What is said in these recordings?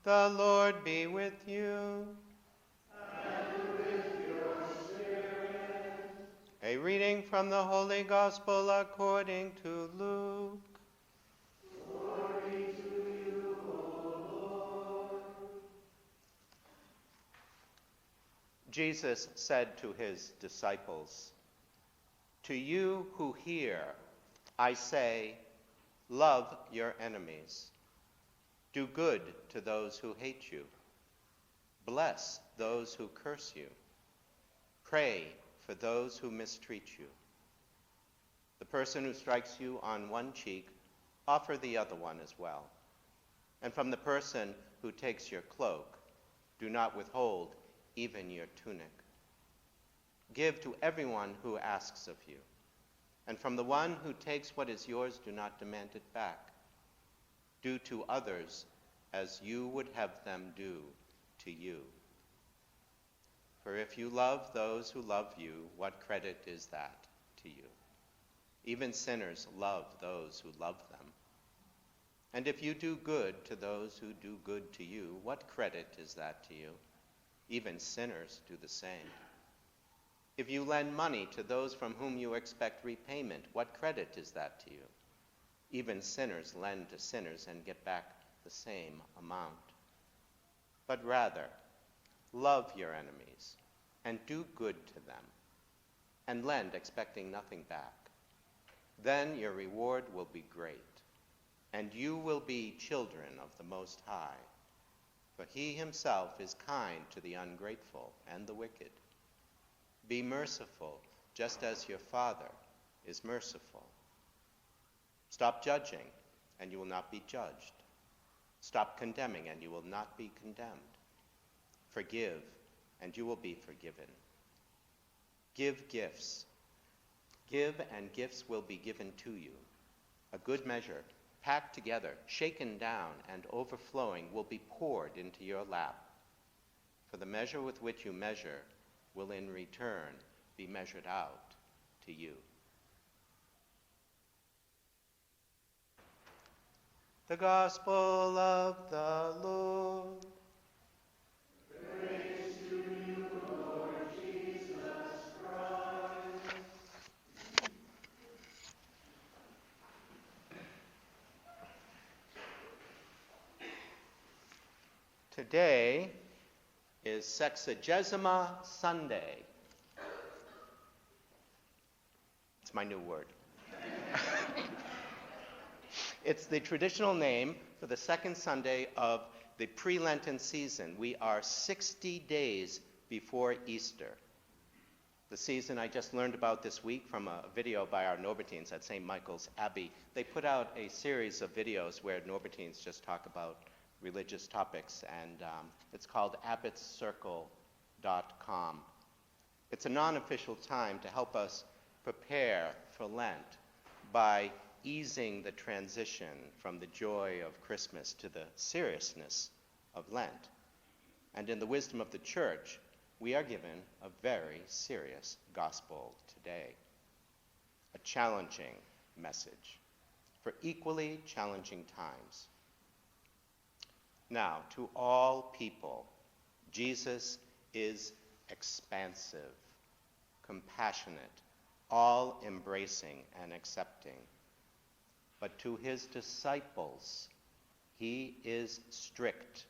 The Lord be with you. And with your spirit. A reading from the Holy Gospel according to Luke. Glory to you, O Lord. Jesus said to his disciples, "To you who hear, I say, love your enemies. Do good to those who hate you. Bless those who curse you. Pray for those who mistreat you. The person who strikes you on one cheek, offer the other one as well. And from the person who takes your cloak, do not withhold even your tunic. Give to everyone who asks of you. And from the one who takes what is yours, do not demand it back. Do to others as you would have them do to you. For if you love those who love you, what credit is that to you? Even sinners love those who love them. And if you do good to those who do good to you, what credit is that to you? Even sinners do the same. If you lend money to those from whom you expect repayment, what credit is that to you? Even sinners lend to sinners and get back the same amount. But rather, love your enemies and do good to them, and lend expecting nothing back. Then your reward will be great, and you will be children of the Most High, for he himself is kind to the ungrateful and the wicked. Be merciful, just as your Father is merciful. Stop judging, and you will not be judged. Stop condemning, and you will not be condemned. Forgive, and you will be forgiven. Give gifts. Give, and gifts will be given to you. A good measure, packed together, shaken down, and overflowing, will be poured into your lap. For the measure with which you measure will in return be measured out to you." The Gospel of the Lord. Praise to you, Lord Jesus Christ. Today is Sexagesima Sunday. It's my new word. It's the traditional name for the second Sunday of the pre-Lenten season. We are 60 days before Easter. The season I just learned about this week from a video by our Norbertines at St. Michael's Abbey. They put out a series of videos where Norbertines just talk about religious topics, and it's called abbotscircle.com. It's a non-official time to help us prepare for Lent by easing the transition from the joy of Christmas to the seriousness of Lent. And in the wisdom of the Church, we are given a very serious gospel today, a challenging message for equally challenging times. Now, to all people, Jesus is expansive, compassionate, all-embracing and accepting. But to his disciples, he is strict,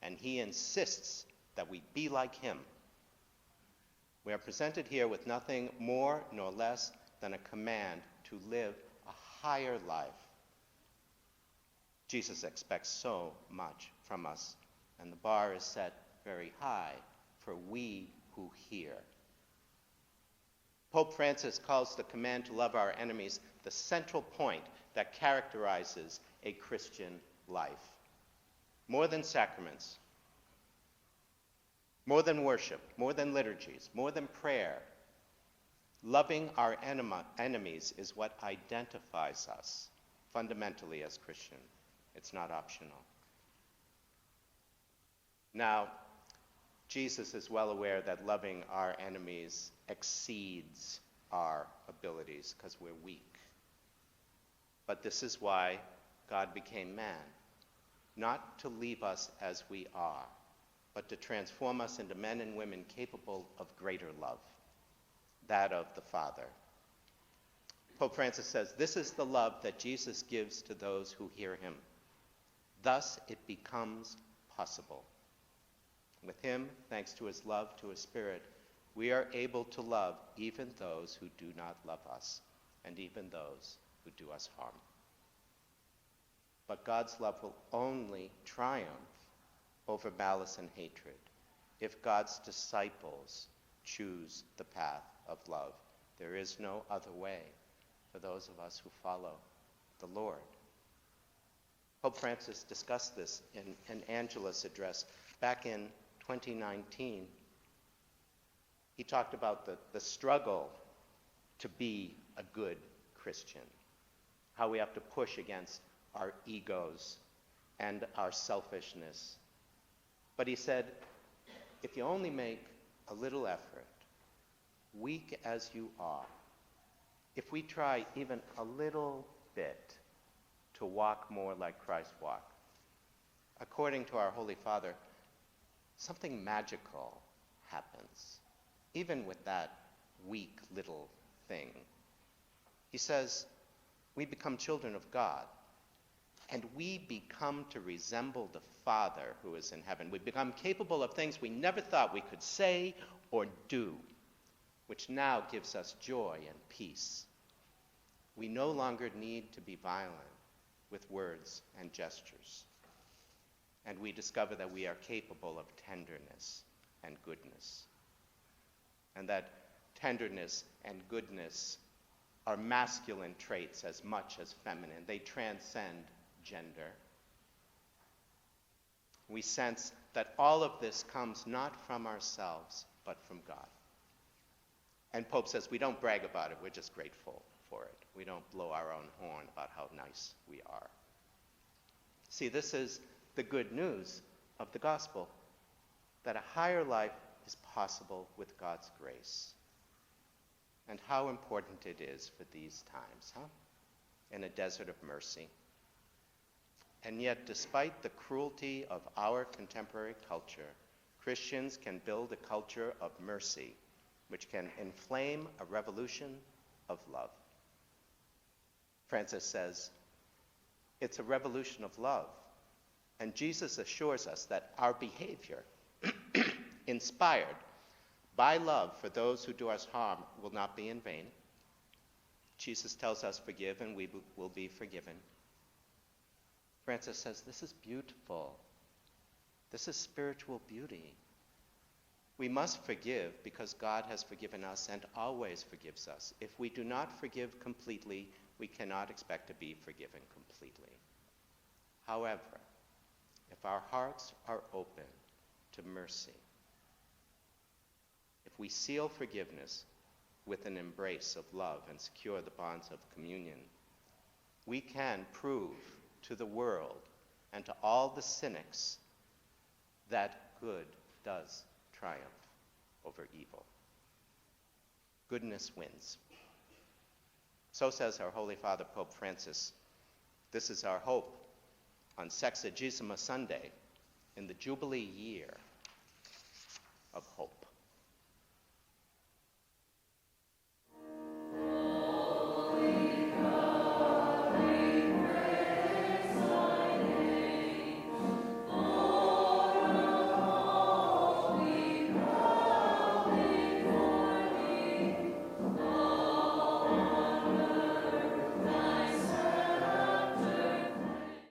and he insists that we be like him. We are presented here with nothing more nor less than a command to live a higher life. Jesus expects so much from us, and the bar is set very high for we who hear. Pope Francis calls the command to love our enemies the central point that characterizes a Christian life. More than sacraments, more than worship, more than liturgies, more than prayer, loving our enemies is what identifies us fundamentally as Christian. It's not optional. Now, Jesus is well aware that loving our enemies exceeds our abilities because we're weak. But this is why God became man, not to leave us as we are, but to transform us into men and women capable of greater love, that of the Father. Pope Francis says, this is the love that Jesus gives to those who hear him. Thus it becomes possible. With him, thanks to his love to his Spirit, we are able to love even those who do not love us, and even those who do us harm. But God's love will only triumph over malice and hatred if God's disciples choose the path of love. There is no other way for those of us who follow the Lord. Pope Francis discussed this in an Angelus address back in 2019. He talked about the struggle to be a good Christian, how we have to push against our egos and our selfishness. But he said, if you only make a little effort, weak as you are, if we try even a little bit to walk more like Christ walked, according to our Holy Father, something magical happens, even with that weak little thing. He says, we become children of God, and we become to resemble the Father who is in heaven. We become capable of things we never thought we could say or do, which now gives us joy and peace. We no longer need to be violent with words and gestures. And we discover that we are capable of tenderness and goodness. And that tenderness and goodness are masculine traits as much as feminine. They transcend gender. We sense that all of this comes not from ourselves, but from God. And Pope says we don't brag about it, we're just grateful for it. We don't blow our own horn about how nice we are. See, this is the good news of the gospel, that a higher life is possible with God's grace. And how important it is for these times, in a desert of mercy. And yet, despite the cruelty of our contemporary culture, Christians can build a culture of mercy, which can inflame a revolution of love. Francis says, it's a revolution of love. And Jesus assures us that our behavior, inspired by love for those who do us harm, will not be in vain. Jesus tells us, forgive and we will be forgiven. Francis says, this is beautiful. This is spiritual beauty. We must forgive because God has forgiven us and always forgives us. If we do not forgive completely, we cannot expect to be forgiven completely. However, if our hearts are open to mercy, if we seal forgiveness with an embrace of love and secure the bonds of communion, we can prove to the world and to all the cynics that good does triumph over evil. Goodness wins. So says our Holy Father, Pope Francis. This is our hope on Sexagesima Sunday in the Jubilee year of hope.